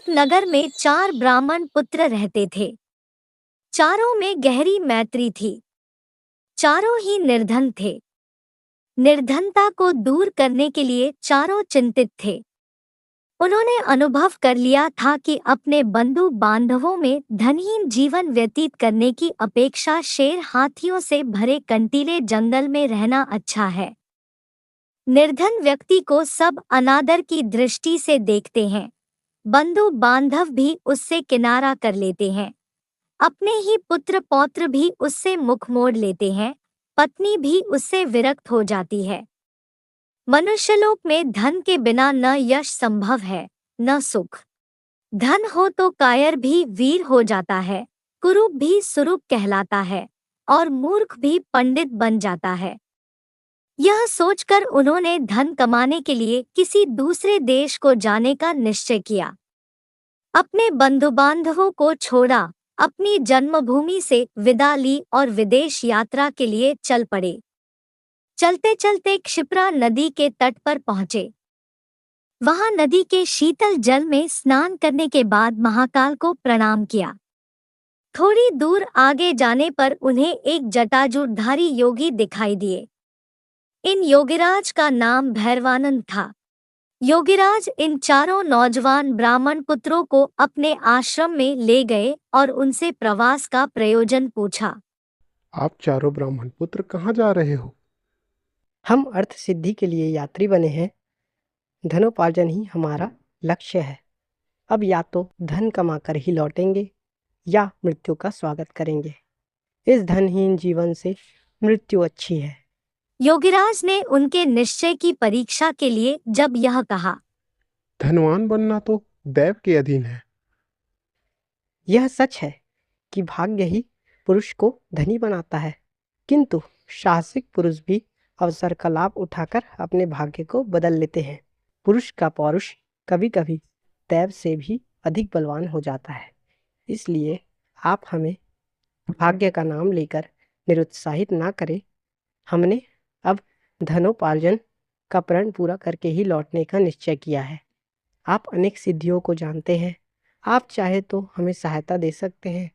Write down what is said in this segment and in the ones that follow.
नगर में 4 ब्राह्मण पुत्र रहते थे। चारों में गहरी मैत्री थी। चारों ही निर्धन थे। निर्धनता को दूर करने के लिए चारों चिंतित थे। उन्होंने अनुभव कर लिया था कि अपने बंधु बांधवों में धनहीन जीवन व्यतीत करने की अपेक्षा शेर हाथियों से भरे कंटीले जंगल में रहना अच्छा है। निर्धन व्यक्ति को सब अनादर की दृष्टि से देखते हैं। बंधु बांधव भी उससे किनारा कर लेते हैं। अपने ही पुत्र पौत्र भी उससे मुख मोड़ लेते हैं। पत्नी भी उससे विरक्त हो जाती है। मनुष्यलोक में धन के बिना न यश संभव है, न सुख। धन हो तो कायर भी वीर हो जाता है, कुरूप भी सुरूप कहलाता है और मूर्ख भी पंडित बन जाता है। यह सोचकर उन्होंने धन कमाने के लिए किसी दूसरे देश को जाने का निश्चय किया। अपने बंधु बांधवों को छोड़ा, अपनी जन्मभूमि से विदा ली और विदेश यात्रा के लिए चल पड़े। चलते चलते क्षिप्रा नदी के तट पर पहुंचे। वहां नदी के शीतल जल में स्नान करने के बाद महाकाल को प्रणाम किया। थोड़ी दूर आगे जाने पर उन्हें एक जटाजूटधारी योगी दिखाई दिए। इन योगिराज का नाम भैरवानंद था। योगिराज इन चारों नौजवान ब्राह्मण पुत्रों को अपने आश्रम में ले गए और उनसे प्रवास का प्रयोजन पूछा। आप चारों ब्राह्मण पुत्र कहाँ जा रहे हो? हम अर्थ सिद्धि के लिए यात्री बने हैं। धनोपार्जन ही हमारा लक्ष्य है। अब या तो धन कमाकर ही लौटेंगे या मृत्यु का स्वागत करेंगे। इस धनहीन जीवन से मृत्यु अच्छी है। योगिराज ने उनके निश्चय की परीक्षा के लिए जब यह कहा, धनवान बनना तो दैव के अधीन है। यह सच है कि भाग्य ही पुरुष को धनी बनाता है, किंतु साहसिक पुरुष भी अवसर का लाभ उठाकर अपने भाग्य को बदल लेते हैं। पुरुष का पौरुष कभी कभी दैव से भी अधिक बलवान हो जाता है। इसलिए आप हमें भाग्य का नाम लेकर निरुत्साहित ना करें। हमने अब धनोपार्जन का प्रण पूरा करके ही लौटने का निश्चय किया है। आप अनेक सिद्धियों को जानते हैं। आप चाहे तो हमें सहायता दे सकते हैं,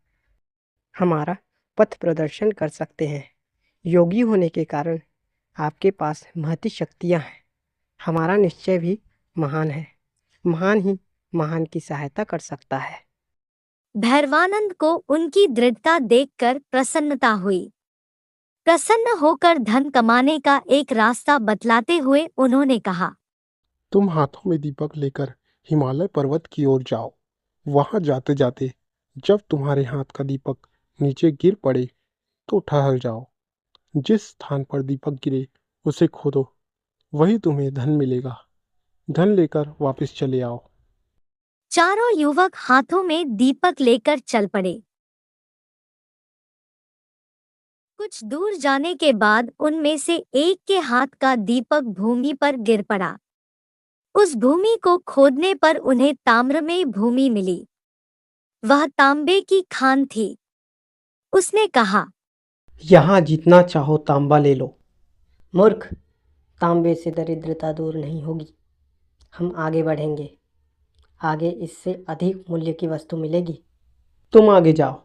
हमारा पथ प्रदर्शन कर सकते हैं। योगी होने के कारण आपके पास महती शक्तियाँ हैं। हमारा निश्चय भी महान है। महान ही महान की सहायता कर सकता है। भैरवानंद को उनकी दृढ़ता देखकर प्रसन्नता हुई। प्रसन्न होकर धन कमाने का एक रास्ता बतलाते हुए उन्होंने कहा, तुम हाथों में दीपक लेकर हिमालय पर्वत की ओर जाओ। वहां जाते जाते जब तुम्हारे हाथ का दीपक नीचे गिर पड़े तो ठहर जाओ। जिस स्थान पर दीपक गिरे उसे खोदो, वही तुम्हें धन मिलेगा। धन लेकर वापस चले आओ। चारों युवक हाथों में दीपक लेकर चल पड़े। कुछ दूर जाने के बाद उनमें से एक के हाथ का दीपक भूमि पर गिर पड़ा। उस भूमि को खोदने पर उन्हें ताम्रमय भूमि मिली। वह तांबे की खान थी। उसने कहा, यहाँ जितना चाहो तांबा ले लो। मूर्ख, तांबे से दरिद्रता दूर नहीं होगी। हम आगे बढ़ेंगे। आगे इससे अधिक मूल्य की वस्तु मिलेगी। तुम आगे जाओ,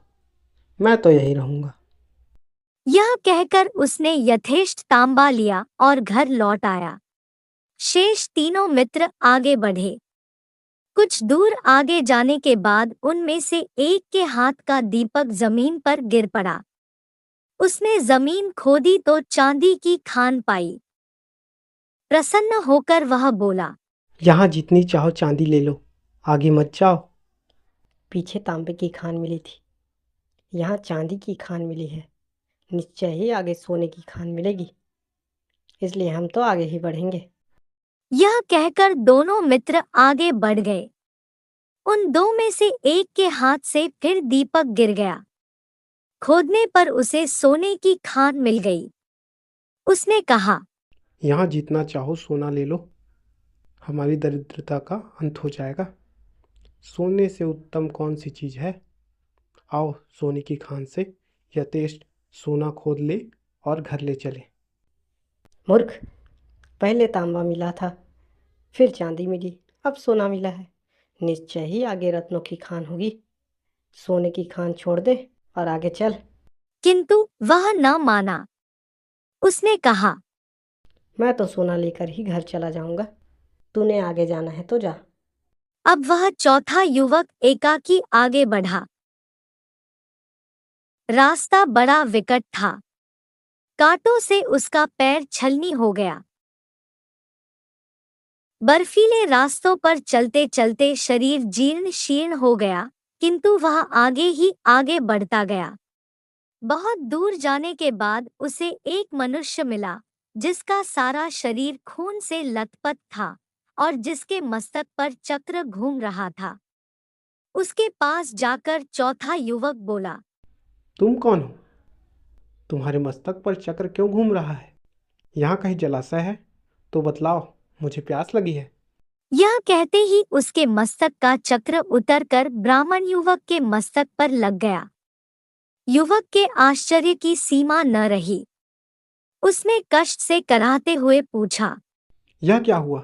मैं तो यही रहूँगा। यह कहकर उसने यथेष्ट तांबा लिया और घर लौट आया। शेष तीनों मित्र आगे बढ़े। कुछ दूर आगे जाने के बाद उनमें से एक के हाथ का दीपक जमीन पर गिर पड़ा। उसने जमीन खोदी तो चांदी की खान पाई। प्रसन्न होकर वह बोला, यहाँ जितनी चाहो चांदी ले लो, आगे मत जाओ। पीछे तांबे की खान मिली थी, यहाँ चांदी की खान मिली है। निश्चय ही आगे सोने की खान मिलेगी, इसलिए हम तो आगे ही बढ़ेंगे। यह कहकर दोनों मित्र आगे बढ़ गए। उन दो में से एक के हाथ से फिर दीपक गिर गया। खोदने पर उसे सोने की खान मिल गई। उसने कहा, यहाँ जितना चाहो सोना ले लो। हमारी दरिद्रता का अंत हो जाएगा। सोने से उत्तम कौन सी चीज है? आओ सोने की खान से यथेष्ट सोना खोद ले और घर ले चले। मूर्ख, पहले तांबा मिला था, फिर चांदी मिली, अब सोना मिला है। निश्चय ही आगे रत्नों की खान होगी। सोने की खान छोड़ दे और आगे चल। किंतु वह न माना। उसने कहा, मैं तो सोना लेकर ही घर चला जाऊंगा। तूने आगे जाना है तो जा। अब वह चौथा युवक एकाकी आगे बढ़ा। रास्ता बड़ा विकट था। कांटों से उसका पैर छलनी हो गया। बर्फीले रास्तों पर चलते चलते शरीर जीर्ण शीर्ण हो गया, किंतु वह आगे ही आगे बढ़ता गया। बहुत दूर जाने के बाद उसे एक मनुष्य मिला, जिसका सारा शरीर खून से लथपथ था और जिसके मस्तक पर चक्र घूम रहा था। उसके पास जाकर चौथा युवक बोला, तुम कौन हो? तुम्हारे मस्तक पर चक्र क्यों घूम रहा है? यहाँ कहीं जलाशय है तो बतलाओ, मुझे प्यास लगी है। यह कहते ही उसके मस्तक का चक्र उतरकर ब्राह्मण युवक के मस्तक पर लग गया। युवक के आश्चर्य की सीमा न रही। उसने कष्ट से कराहते हुए पूछा, यह क्या हुआ?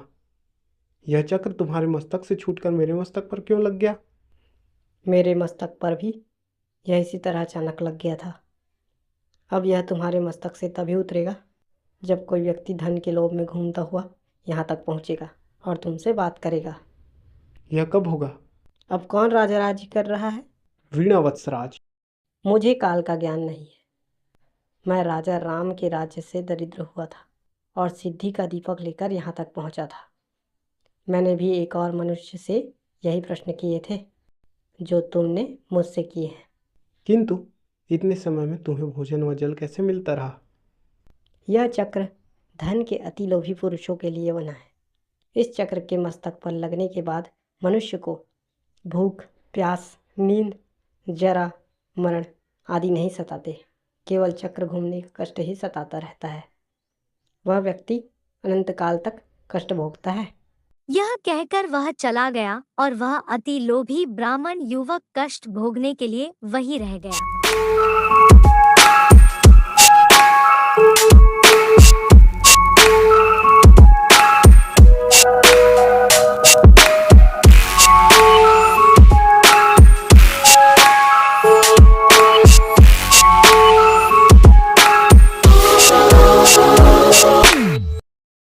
यह चक्र तुम्हारे मस्तक से छूटकर मेरे मस्तक पर क्यों लग गया? मेरे मस्तक पर भी यह इसी तरह अचानक लग गया था। अब यह तुम्हारे मस्तक से तभी उतरेगा जब कोई व्यक्ति धन के लोभ में घूमता हुआ यहाँ तक पहुँचेगा और तुमसे बात करेगा। यह कब होगा? अब कौन राजा राजी कर रहा है? वीणा वत्सराज। मुझे काल का ज्ञान नहीं है। मैं राजा राम के राज्य से दरिद्र हुआ था और सिद्धि का दीपक लेकर यहाँ तक पहुँचा था। मैंने भी एक और मनुष्य से यही प्रश्न किए थे जो तुमने मुझसे किए हैं। किंतु इतने समय में तुम्हें भोजन व जल कैसे मिलता रहा? यह चक्र धन के अति लोभी पुरुषों के लिए बना है। इस चक्र के मस्तक पर लगने के बाद मनुष्य को भूख, प्यास, नींद, जरा, मरण आदि नहीं सताते। केवल चक्र घूमने का कष्ट ही सताता रहता है। वह व्यक्ति अनंत काल तक कष्ट भोगता है। यह कहकर वह चला गया और वह अति लोभी ब्राह्मण युवक कष्ट भोगने के लिए वहीं रह गया।